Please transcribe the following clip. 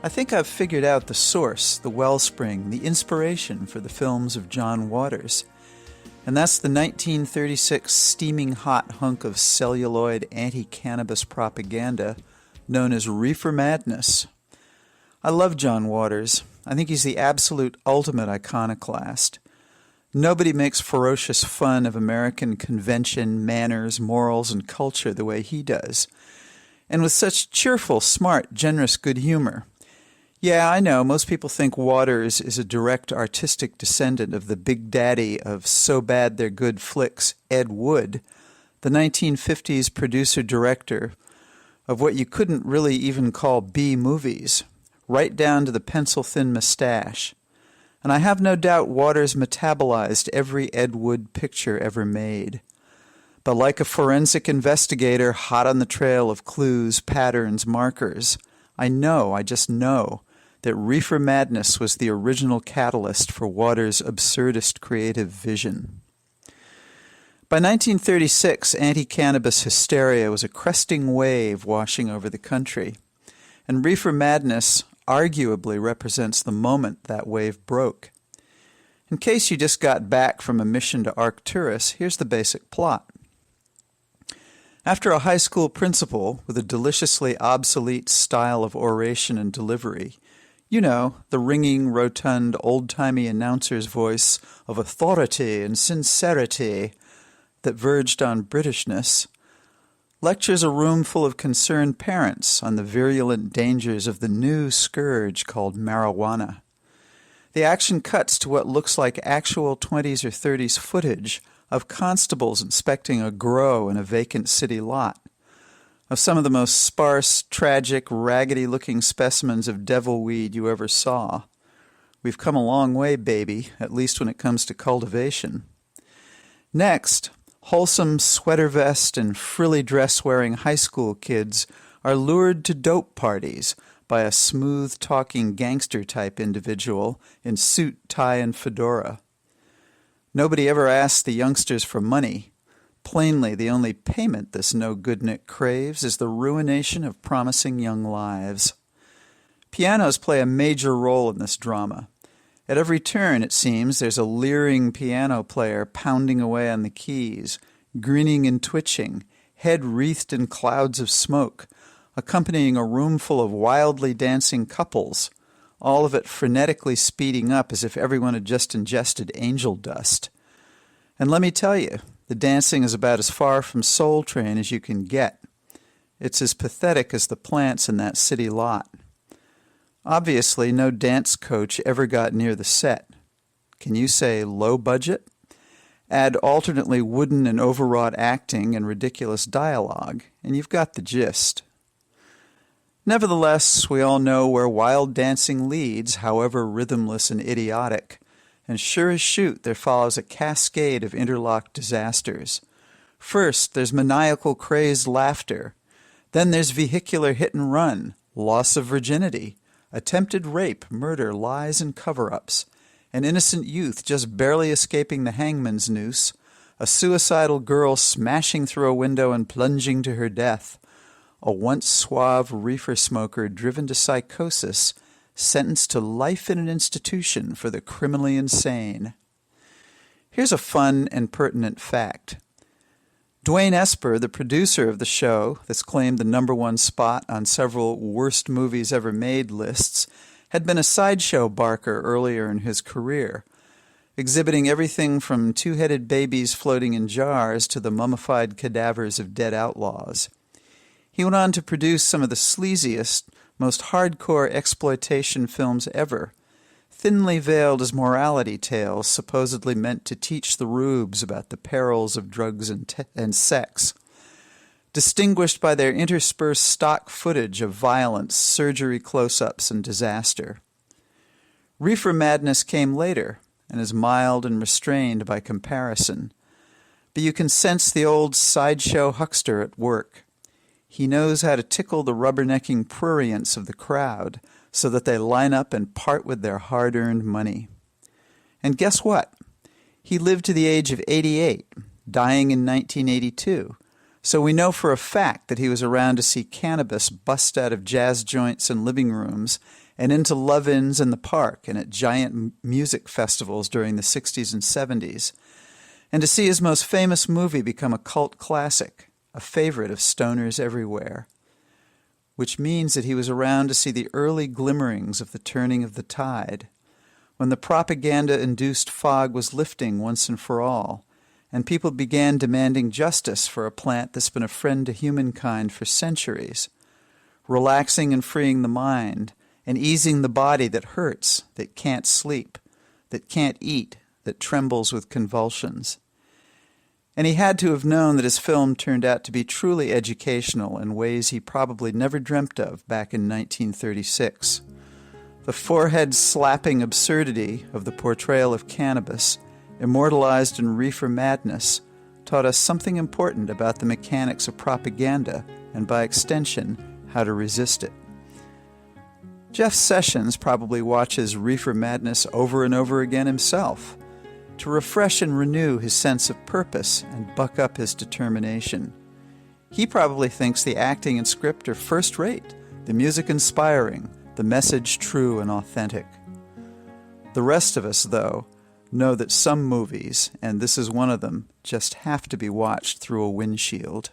I think I've figured out the source, the wellspring, the inspiration for the films of John Waters. And that's the 1936 steaming hot hunk of celluloid anti-cannabis propaganda known as Reefer Madness. I love John Waters. I think he's the absolute ultimate iconoclast. Nobody makes ferocious fun of American convention, manners, morals, and culture the way he does. And with such cheerful, smart, generous good humor. Yeah, I know, most people think Waters is a direct artistic descendant of the big daddy of So Bad They're Good flicks, Ed Wood, the 1950s producer-director of what you couldn't really even call B movies, right down to the pencil-thin mustache. And I have no doubt Waters metabolized every Ed Wood picture ever made. But like a forensic investigator hot on the trail of clues, patterns, markers, I just know, that Reefer Madness was the original catalyst for Waters' absurdist creative vision. By 1936, anti-cannabis hysteria was a cresting wave washing over the country, and Reefer Madness arguably represents the moment that wave broke. In case you just got back from a mission to Arcturus, here's the basic plot. After a high school principal with a deliciously obsolete style of oration and delivery, you know, the ringing, rotund, old-timey announcer's voice of authority and sincerity that verged on Britishness, lectures a room full of concerned parents on the virulent dangers of the new scourge called marijuana. The action cuts to what looks like actual 20s or 30s footage of constables inspecting a grow in a vacant city lot, of some of the most sparse, tragic, raggedy-looking specimens of devil weed you ever saw. We've come a long way, baby, at least when it comes to cultivation. Next, wholesome sweater vest and frilly dress-wearing high school kids are lured to dope parties by a smooth-talking gangster-type individual in suit, tie, and fedora. Nobody ever asks the youngsters for money. Plainly, the only payment this no-good-nick craves is the ruination of promising young lives. Pianos play a major role in this drama. At every turn, it seems, there's a leering piano player pounding away on the keys, grinning and twitching, head wreathed in clouds of smoke, accompanying a room full of wildly dancing couples, all of it frenetically speeding up as if everyone had just ingested angel dust. And let me tell you, the dancing is about as far from Soul Train as you can get. It's as pathetic as the plants in that city lot. Obviously, no dance coach ever got near the set. Can you say low budget? Add alternately wooden and overwrought acting and ridiculous dialogue, and you've got the gist. Nevertheless, we all know where wild dancing leads, however rhythmless and idiotic. And sure as shoot, there follows a cascade of interlocked disasters. First, there's maniacal crazed laughter. Then there's vehicular hit and run, loss of virginity, attempted rape, murder, lies, and cover-ups, an innocent youth just barely escaping the hangman's noose, a suicidal girl smashing through a window and plunging to her death, a once suave reefer smoker driven to psychosis, sentenced to life in an institution for the criminally insane. Here's a fun and pertinent fact. Dwayne Esper, the producer of the show that's claimed the #1 spot on several worst movies ever made lists, had been a sideshow barker earlier in his career, exhibiting everything from two-headed babies floating in jars to the mummified cadavers of dead outlaws. He went on to produce some of the sleaziest, most hardcore exploitation films ever, thinly veiled as morality tales supposedly meant to teach the rubes about the perils of drugs and sex, distinguished by their interspersed stock footage of violence, surgery close-ups, and disaster. Reefer Madness came later and is mild and restrained by comparison, but you can sense the old sideshow huckster at work. He knows how to tickle the rubbernecking prurients of the crowd so that they line up and part with their hard-earned money. And guess what? He lived to the age of 88, dying in 1982, so we know for a fact that he was around to see cannabis bust out of jazz joints and living rooms and into love-ins in the park and at giant music festivals during the 60s and 70s, and to see his most famous movie become a cult classic, a favorite of stoners everywhere. Which means that he was around to see the early glimmerings of the turning of the tide, when the propaganda-induced fog was lifting once and for all, and people began demanding justice for a plant that's been a friend to humankind for centuries, relaxing and freeing the mind, and easing the body that hurts, that can't sleep, that can't eat, that trembles with convulsions. And he had to have known that his film turned out to be truly educational in ways he probably never dreamt of back in 1936. The forehead-slapping absurdity of the portrayal of cannabis, immortalized in Reefer Madness, taught us something important about the mechanics of propaganda and, by extension, how to resist it. Jeff Sessions probably watches Reefer Madness over and over again himself, to refresh and renew his sense of purpose and buck up his determination. He probably thinks the acting and script are first-rate, the music inspiring, the message true and authentic. The rest of us, though, know that some movies, and this is one of them, just have to be watched through a windshield.